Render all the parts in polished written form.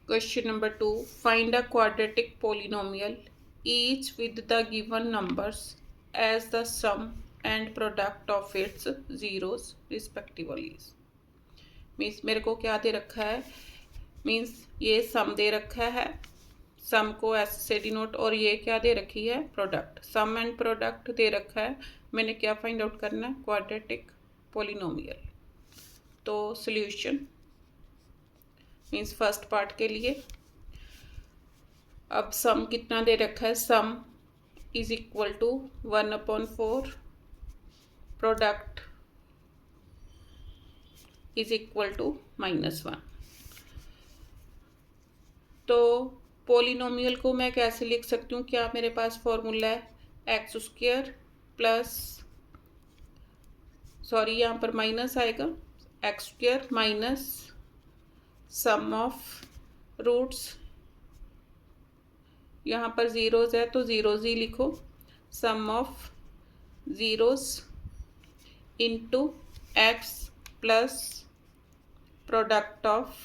Question number 2. Find a quadratic polynomial, each with the given numbers as the sum and product of its zeros respectively. Means मेरे को क्या दे रखा है, means ये सम दे रखा है, सम को एस से डिनोट, और ये क्या दे रखी है, प्रोडक्ट। सम एंड प्रोडक्ट दे रखा है, मैंने क्या फाइंड आउट करना है, क्वाड्रेटिक पोलिनोमियल। तो सॉल्यूशन मीन्स फर्स्ट पार्ट के लिए अब सम कितना दे रखा है, sum is equal to 1/4, product is equal to -1। तो पोलिनोमियल को मैं कैसे लिख सकती हूँ, क्या मेरे पास फॉर्मूला है, x² प्लस, सॉरी यहाँ पर माइनस आएगा, x² minus sum of roots, यहाँ पर ज़ीरोज़ है तो ज़ीरोज़ ही लिखो, sum of zeros into x plus product of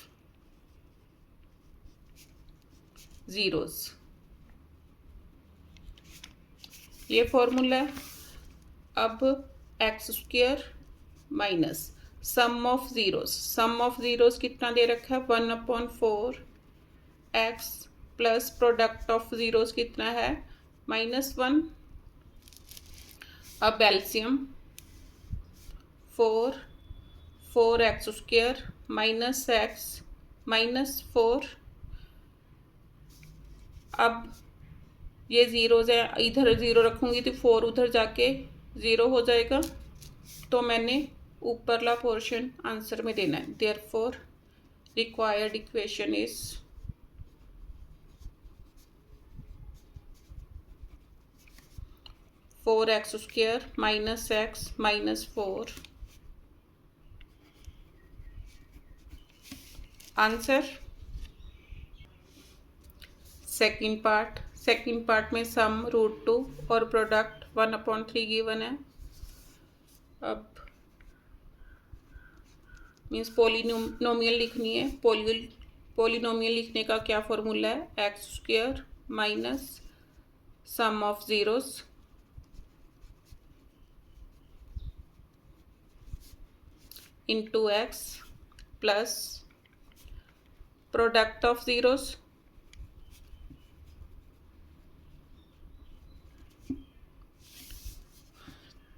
zeros, ये फॉर्मूला है। अब x² minus sum of zeros, sum of zeros कितना दे रखा है, 1/4 x plus product of zeros कितना है, -1। अब एलसीएम 4x² माइनस x -4, अब ये ज़ीरोज़ है, इधर ज़ीरो रखूँगी तो 4 उधर जाके ज़ीरो हो जाएगा, तो मैंने ऊपरला पोर्शन आंसर में देना है। Therefore required equation is 4x² minus x -4। Answer second part में सम √2 और प्रोडक्ट 1/3 गिवन है। अब मीन्स पोलिनोमियल लिखनी है, पोलिनोमियल लिखने का क्या फॉर्मूला है, x² minus sum of zeros into x plus product of zeros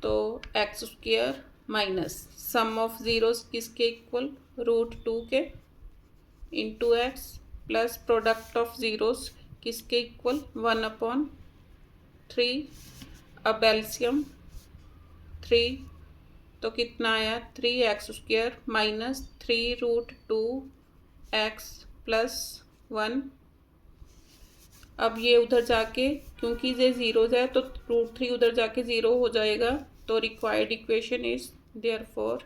तो x² minus sum of zeros किसके इक्वल, √2 के, into x plus product of zeros किसके इक्वल, 1/3। अब एलसीएम 3 तो कितना आया, 3x² माइनस 3√2x प्लस 1। अब ये उधर जाके, क्योंकि ये ज़ीरोज़ है तो √3 उधर जाके ज़ीरो हो जाएगा, तो required equation is, therefore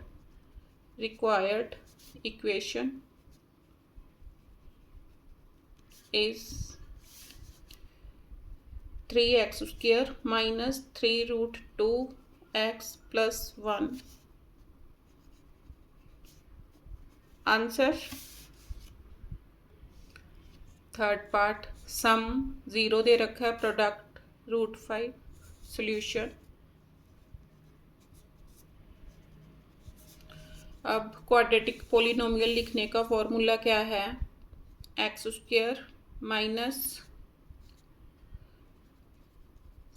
required equation is 3x² minus 3√2x plus 1। Answer third part, sum 0 दे रखा है, प्रोडक्ट √5। सॉल्यूशन अब क्वाड्रेटिक पोलिनोमियल लिखने का फॉर्मूला क्या है, x² minus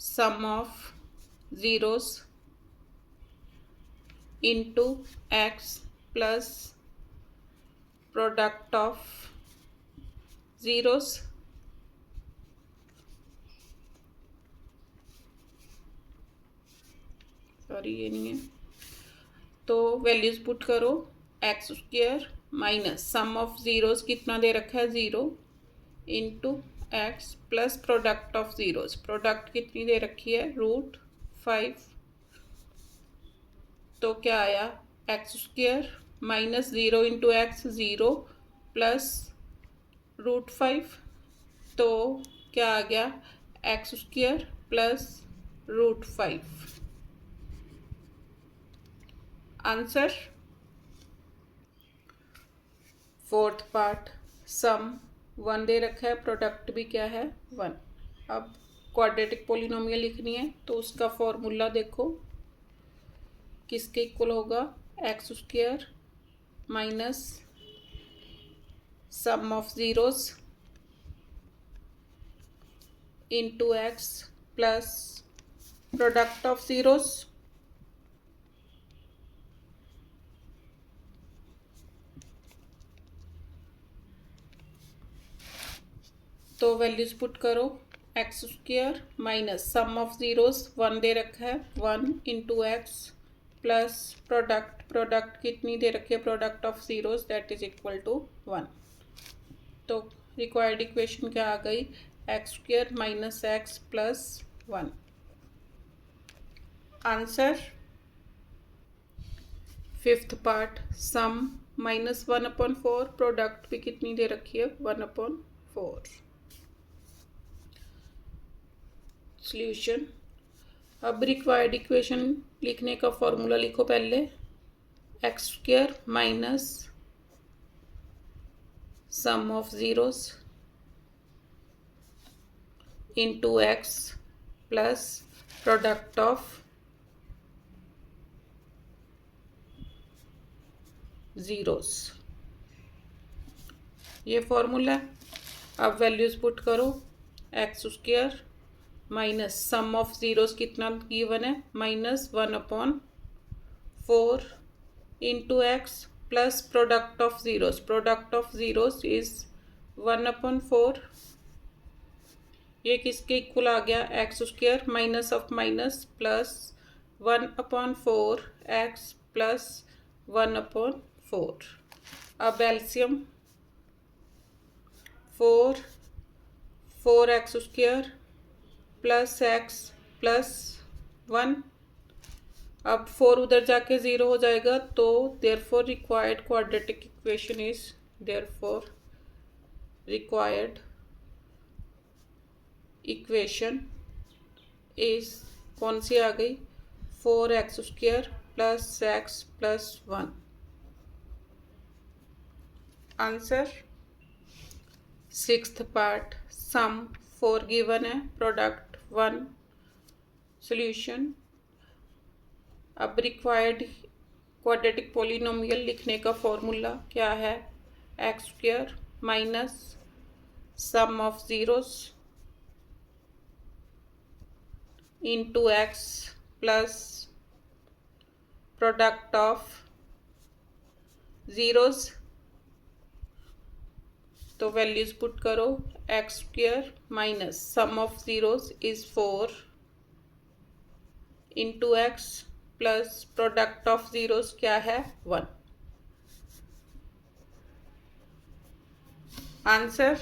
sum of zeros into x plus product of zeros sorry ये नहीं है, तो वैल्यूज पुट करो, x² minus sum of zeros कितना दे रखा है, 0 into x plus product of zeros, product कितनी दे रखी है, √5। तो क्या आया, x² minus 0 into x 0 plus √5, तो क्या आ गया, x² plus √5। Answer fourth part, sum 1 दे रखा है, प्रोडक्ट भी क्या है 1। अब क्वाड्रेटिक पोलिनोमियल लिखनी है तो उसका फॉर्मूला देखो, किसके इक्वल होगा, x square minus sum of zeros into X plus product of zeros तो वैल्यूज पुट करो, X square minus sum of zeros 1 दे रखा है, 1 इंटू एक्स प्लस प्रोडक्ट कितनी दे रखी है, product of zeros that is equal to 1। तो रिक्वायर्ड इक्वेशन क्या आ गई, X square minus X plus 1। Answer fifth part, sum minus 1/4, product भी कितनी दे रखी है 1/4। सॉल्यूशन, अब रिक्वायर्ड इक्वेशन लिखने का फॉर्मूला लिखो पहले, x square minus sum of zeros into X plus product of zeros, ये फॉर्मूला है। अब वैल्यूज पुट करो, X square minus sum of zeros कितना गिवन है, -1/4 into X plus product of zeros is 1/4। ये किसके इक्वल आ गया, x square minus of minus plus 1/4 x plus 1/4। अब LCM 4 x square plus X plus 1। अब 4 उधर जाके 0 हो जाएगा, तो therefore required quadratic equation is, therefore required equation is कौन सी आ गई, 4x square plus X plus 1। Answer sixth part, sum 4 given है, प्रोडक्ट 1। सॉल्यूशन, अब रिक्वायर्ड क्वाड्रेटिक पोलिनोमियल लिखने का फॉर्मूला क्या है, X square minus sum of zeros into X plus product of zeros. तो वैल्यूज पुट करो, X square minus sum of zeros is 4 into X plus product of zeros क्या है 1। Answer